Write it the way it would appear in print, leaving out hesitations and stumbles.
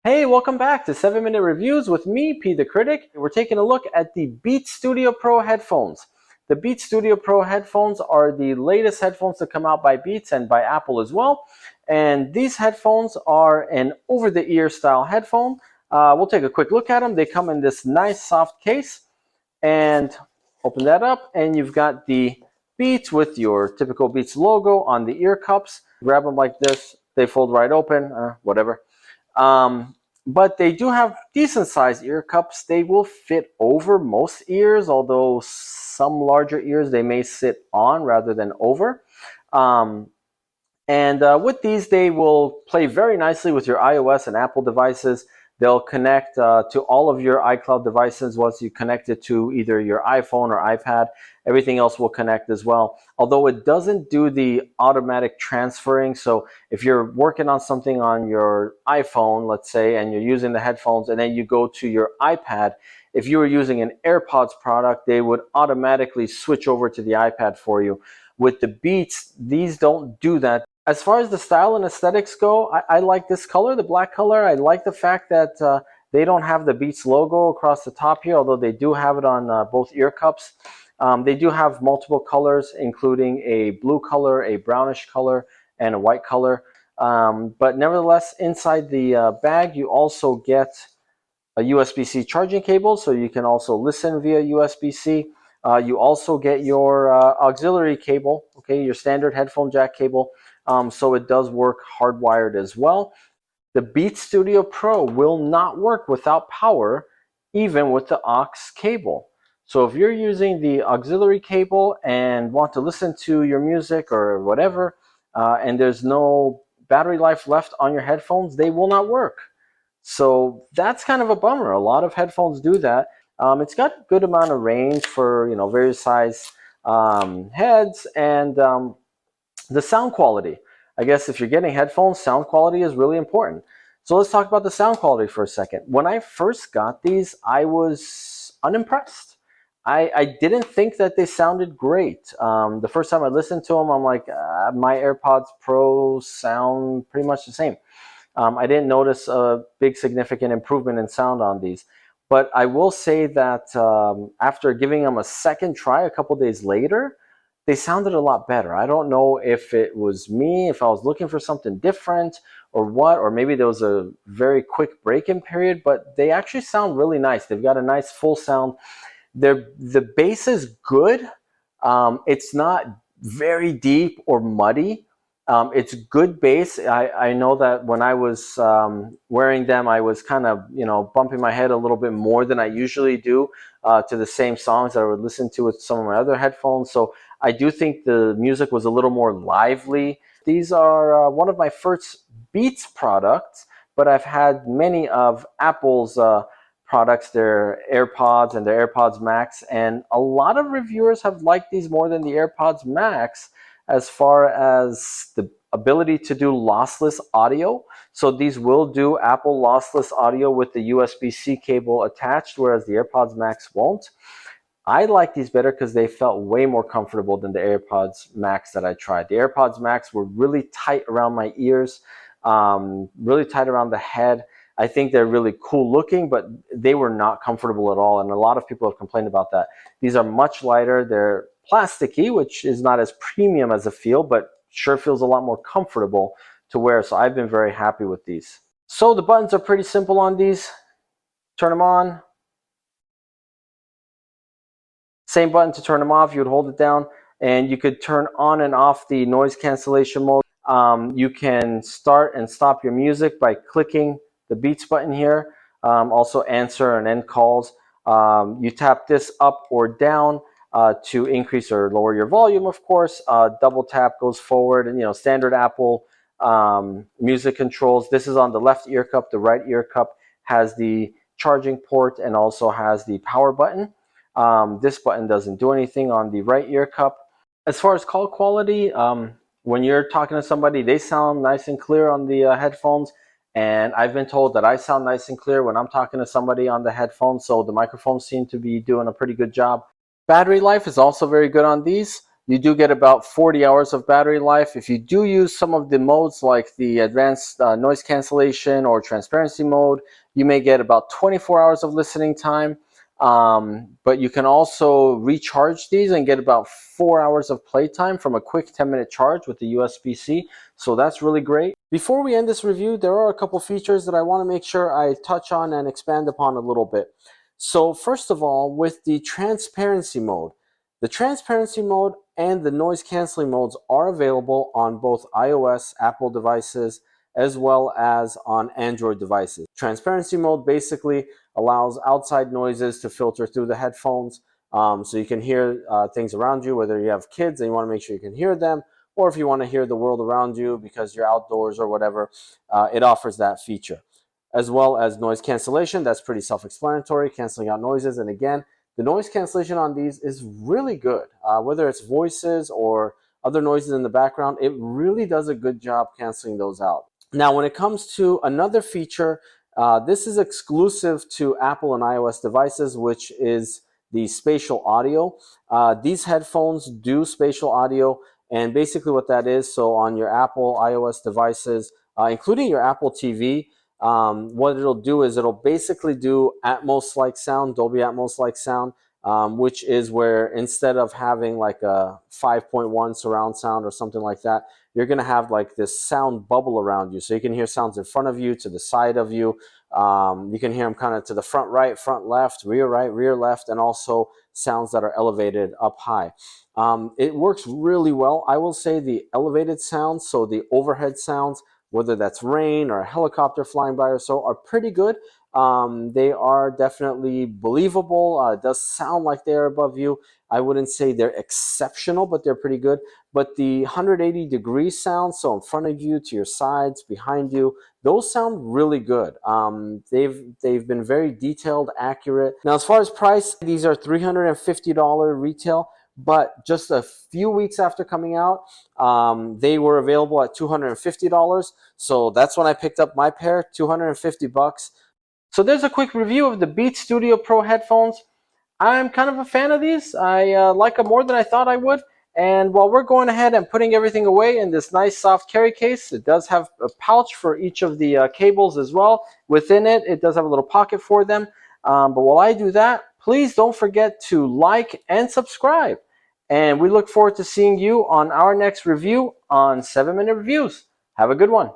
Hey, welcome back to 7 Minute Reviews with me, P the Critic. We're taking a look at the Beats Studio Pro headphones. The Beats Studio Pro headphones are the latest headphones to come out by Beats and by Apple as well. And these headphones are an over-the-ear style headphone. We'll take a quick look at them. They come in this nice soft case. And open that up, and you've got the Beats with your typical Beats logo on the ear cups. Grab them like this. They fold right open, whatever. But they do have decent sized ear cups. They will fit over most ears, although some larger ears they may sit on rather than over. With these, they will play very nicely with your iOS and Apple devices. They'll connect to all of your iCloud devices once you connect it to either your iPhone or iPad. Everything else will connect as well, although it doesn't do the automatic transferring. So if you're working on something on your iPhone, let's say, and you're using the headphones, and then you go to your iPad, if you were using an AirPods product, they would automatically switch over to the iPad for you. With the Beats, these don't do that. As far as the style and aesthetics go, I like this color, the black color. I like the fact that they don't have the Beats logo across the top here, although they do have it on both ear cups. They do have multiple colors, including a blue color, a brownish color, and a white color. But nevertheless, inside the bag, you also get a USB-C charging cable, so you can also listen via USB-C. You also get your auxiliary cable, okay, your standard headphone jack cable. So it does work hardwired as well. The Beats Studio Pro will not work without power, even with the aux cable. So if you're using the auxiliary cable and want to listen to your music or whatever, and there's no battery life left on your headphones, they will not work. So that's kind of a bummer. A lot of headphones do that. It's got a good amount of range for various size heads, and the sound quality. I guess if you're getting headphones, sound quality is really important. So let's talk about the sound quality for a second. When I first got these, I was unimpressed. I didn't think that they sounded great. The first time I listened to them, I'm like, my AirPods Pro sound pretty much the same. I didn't notice a big significant improvement in sound on these. But I will say that after giving them a second try a couple days later, they sounded a lot better. I don't know if it was me, if I was looking for something different or what, or maybe there was a very quick break-in period, but they actually sound really nice. They've got a nice full sound. The bass is good. It's not very deep or muddy. It's good bass. I know that when I was wearing them, I was kind of bumping my head a little bit more than I usually do to the same songs that I would listen to with some of my other headphones. So I do think the music was a little more lively. These are one of my first Beats products, but I've had many of Apple's products, their AirPods and their AirPods Max, and a lot of reviewers have liked these more than the AirPods Max as far as the ability to do lossless audio. So these will do Apple lossless audio with the USB-C cable attached, whereas the AirPods Max won't. I like these better because they felt way more comfortable than the AirPods Max that I tried. The AirPods Max were really tight around my ears, really tight around the head. I think they're really cool looking, but they were not comfortable at all, and a lot of people have complained about that. These are much lighter. They're plasticky, which is not as premium as a feel, but sure feels a lot more comfortable to wear, so I've been very happy with these. So the buttons are pretty simple on these. Turn them on. Same button to turn them off. You would hold it down, and you could turn on and off the noise cancellation mode. You can start and stop your music by clicking the Beats button here. Also answer and end calls. You tap this up or down to increase or lower your volume, of course. Double tap goes forward, and standard Apple music controls. This is on the left ear cup. The right ear cup has the charging port and also has the power button. This button doesn't do anything on the right ear cup. As far as call quality, when you're talking to somebody, they sound nice and clear on the headphones. And I've been told that I sound nice and clear when I'm talking to somebody on the headphones. So the microphones seem to be doing a pretty good job. Battery life is also very good on these. you do get about 40 hours of battery life. If you do use some of the modes like the advanced noise cancellation or transparency mode, you may get about 24 hours of listening time. But you can also recharge these and get about 4 hours of playtime from a quick 10-minute charge with the USB-C. So that's really great. Before we end this review, there are a couple features that I want to make sure I touch on and expand upon a little bit. So first of all, with the transparency mode, the transparency mode and the noise canceling modes are available on both iOS, Apple devices, as well as on Android devices. Transparency mode basically allows outside noises to filter through the headphones, so you can hear things around you, whether you have kids and you want to make sure you can hear them, or if you want to hear the world around you because you're outdoors or whatever, it offers that feature. As well as noise cancellation, that's pretty self-explanatory, canceling out noises. And again, the noise cancellation on these is really good. Whether it's voices or other noises in the background, it really does a good job canceling those out. Now, when it comes to another feature, this is exclusive to Apple and iOS devices, which is the spatial audio. These headphones do spatial audio, and basically what that is, so on your Apple iOS devices, including your Apple TV, what it'll do is it'll basically do Atmos-like sound, Dolby Atmos-like sound, which is where instead of having like a 5.1 surround sound or something like that, you're going to have like this sound bubble around you. So you can hear sounds in front of you, to the side of you. You can hear them kind of to the front right, front left, rear left, and also sounds that are elevated up high. It works really well. I will say the elevated sounds, so the overhead sounds, whether that's rain or a helicopter flying by or so, are pretty good. They are definitely believable. It does sound like they're above you. I wouldn't say they're exceptional, but they're pretty good. But the 180-degree sounds, so in front of you, to your sides, behind you, those sound really good. They've been very detailed, accurate. Now, as far as price, these are $350 retail. But just a few weeks after coming out, they were available at $250. So that's when I picked up my pair, $250. So there's a quick review of the Beats Studio Pro headphones. I'm kind of a fan of these. I like them more than I thought I would. And while we're going ahead and putting everything away in this nice soft carry case, it does have a pouch for each of the cables as well. Within it, it does have a little pocket for them. But while I do that, please don't forget to like and subscribe. And we look forward to seeing you on our next review on 7 Minute Reviews. Have a good one.